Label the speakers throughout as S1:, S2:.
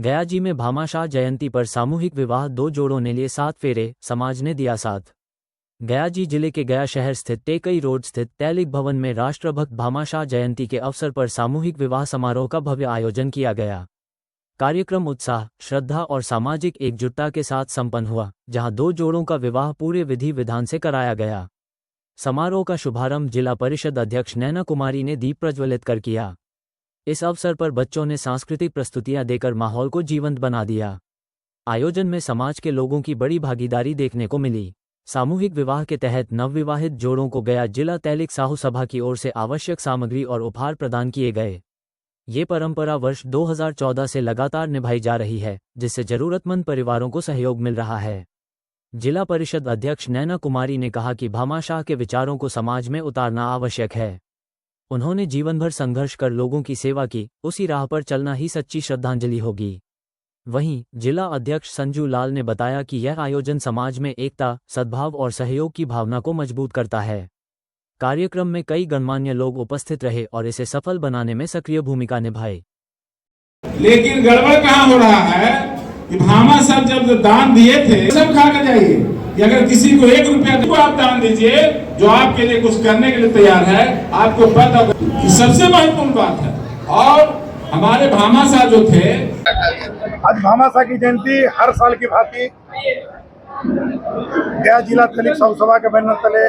S1: गया जी में भामाशाह जयंती पर सामूहिक विवाह, 2 जोड़ों ने लिए 7 फेरे, समाज ने दिया साथ। गया जी जिले के गया शहर स्थित टेकई रोड स्थित तैलिक भवन में राष्ट्रभक्त भामाशाह जयंती के अवसर पर सामूहिक विवाह समारोह का भव्य आयोजन किया गया। कार्यक्रम उत्साह, श्रद्धा और सामाजिक एकजुटता के साथ संपन्न हुआ, जहां 2 जोड़ों का विवाह पूरे विधि विधान से कराया गया। समारोह का शुभारंभ जिला परिषद अध्यक्ष नैना कुमारी ने दीप प्रज्वलित कर किया। इस अवसर पर बच्चों ने सांस्कृतिक प्रस्तुतियां देकर माहौल को जीवंत बना दिया। आयोजन में समाज के लोगों की बड़ी भागीदारी देखने को मिली। सामूहिक विवाह के तहत नवविवाहित जोड़ों को गया जिला तैलिक साहू सभा की ओर से आवश्यक सामग्री और उपहार प्रदान किए गए। ये परंपरा वर्ष 2014 से लगातार निभाई जा रही है, जिससे जरूरतमंद परिवारों को सहयोग मिल रहा है। जिला परिषद अध्यक्ष नैना कुमारी ने कहा कि भामाशाह के विचारों को समाज में उतारना आवश्यक है। उन्होंने जीवन भर संघर्ष कर लोगों की सेवा की, उसी राह पर चलना ही सच्ची श्रद्धांजलि होगी। वहीं जिला अध्यक्ष संजू लाल ने बताया कि यह आयोजन समाज में एकता, सद्भाव और सहयोग की भावना को मजबूत करता है। कार्यक्रम में कई गणमान्य लोग उपस्थित रहे और इसे सफल बनाने में सक्रिय भूमिका निभाई।
S2: लेकिन गड़बड़ कहाँ हो रहा है कि भामा साहब जब दान दिए थे, सब खा कर जाइए कि अगर किसी को 1 रुपया तो आप दान दीजिए जो आपके लिए कुछ करने के लिए तैयार है, आपको पता कि सबसे महत्वपूर्ण बात है। और हमारे भामा साहब जो थे,
S3: आज भामाशाह की जयंती हर साल की भांति गया जिला तैलिक साहू सभा के बैनर तले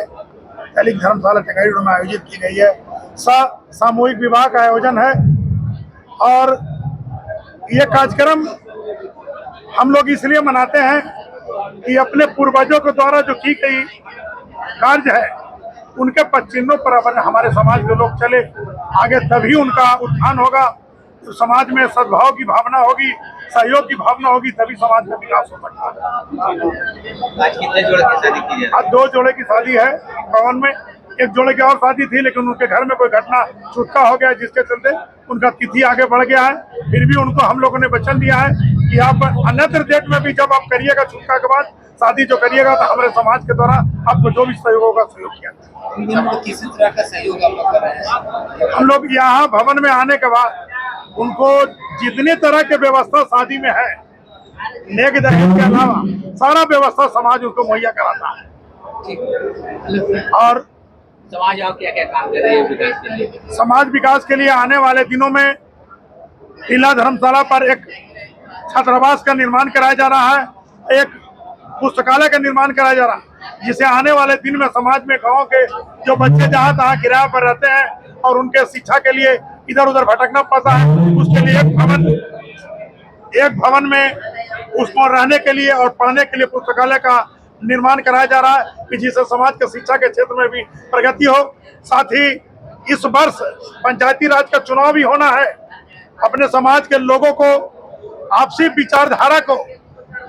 S3: तैलिक धर्मशाला टेकई रोड में आयोजित की गई है। सामूहिक विवाह का आयोजन है और ये कार्यक्रम हम लोग इसलिए मनाते हैं कि अपने पूर्वजों के द्वारा जो की गई कार्य है उनके पदचिन्हों पर अगर हमारे समाज के लोग चले आगे, तभी उनका उत्थान होगा। तो समाज में सद्भाव की भावना होगी, सहयोग की भावना होगी, तभी समाज का विकास हो सकता है।
S4: आज कितने जोड़े की शादी की है?
S3: आज 2 जोड़े की शादी है भवन में। 1 जोड़े की और शादी थी, लेकिन उनके घर में कोई घटना छूटका हो गया, जिसके चलते उनका तिथि आगे बढ़ गया है। फिर भी उनको हम लोगों ने वचन दिया है कि आप अन्यत्र डेट में भी जब आप करिएगा, छूटका के बाद शादी जो करिएगा, तो हमारे समाज के द्वारा आपको जो भी सहयोग होगा सहयोग किया।
S4: किसी तरह का सहयोग आप लोग कर रहे हैं?
S3: हम लोग यहाँ भवन में आने के बाद उनको जितनी तरह के व्यवस्था शादी में है, नेक दहेज के अलावा सारा व्यवस्था समाज उनको मुहैया कराता है। और
S4: समाज आप क्या क्या काम कर रहे हैं विकास के लिए?
S3: समाज विकास के लिए आने वाले दिनों में टीला धर्मशाला पर एक छात्रावास का निर्माण कराया जा रहा है, एक पुस्तकालय का निर्माण कराया जा रहा है, जिसे आने वाले दिन में समाज में गाँव के जो बच्चे जहाँ तहाँ किराए पर रहते हैं और उनके शिक्षा के लिए इधर उधर भटकना पड़ता है, उसके लिए एक भवन में उसको रहने के लिए और पढ़ने के लिए पुस्तकालय का निर्माण कराया जा रहा है कि जिससे समाज के शिक्षा के क्षेत्र में भी प्रगति हो। साथ ही इस वर्ष पंचायती राज का चुनाव भी होना है। अपने समाज के लोगों को आपसी विचारधारा को,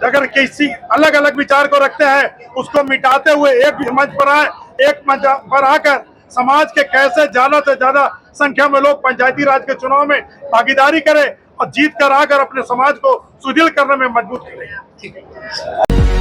S3: अगर किसी अलग अलग विचार को रखते हैं, उसको मिटाते हुए एक मंच पर आए, एक मंच पर आकर समाज के कैसे ज्यादा से ज्यादा संख्या में लोग पंचायती राज के चुनाव में भागीदारी करें और जीत कर आकर अपने समाज को सुदृढ़ करने में मजबूत करें।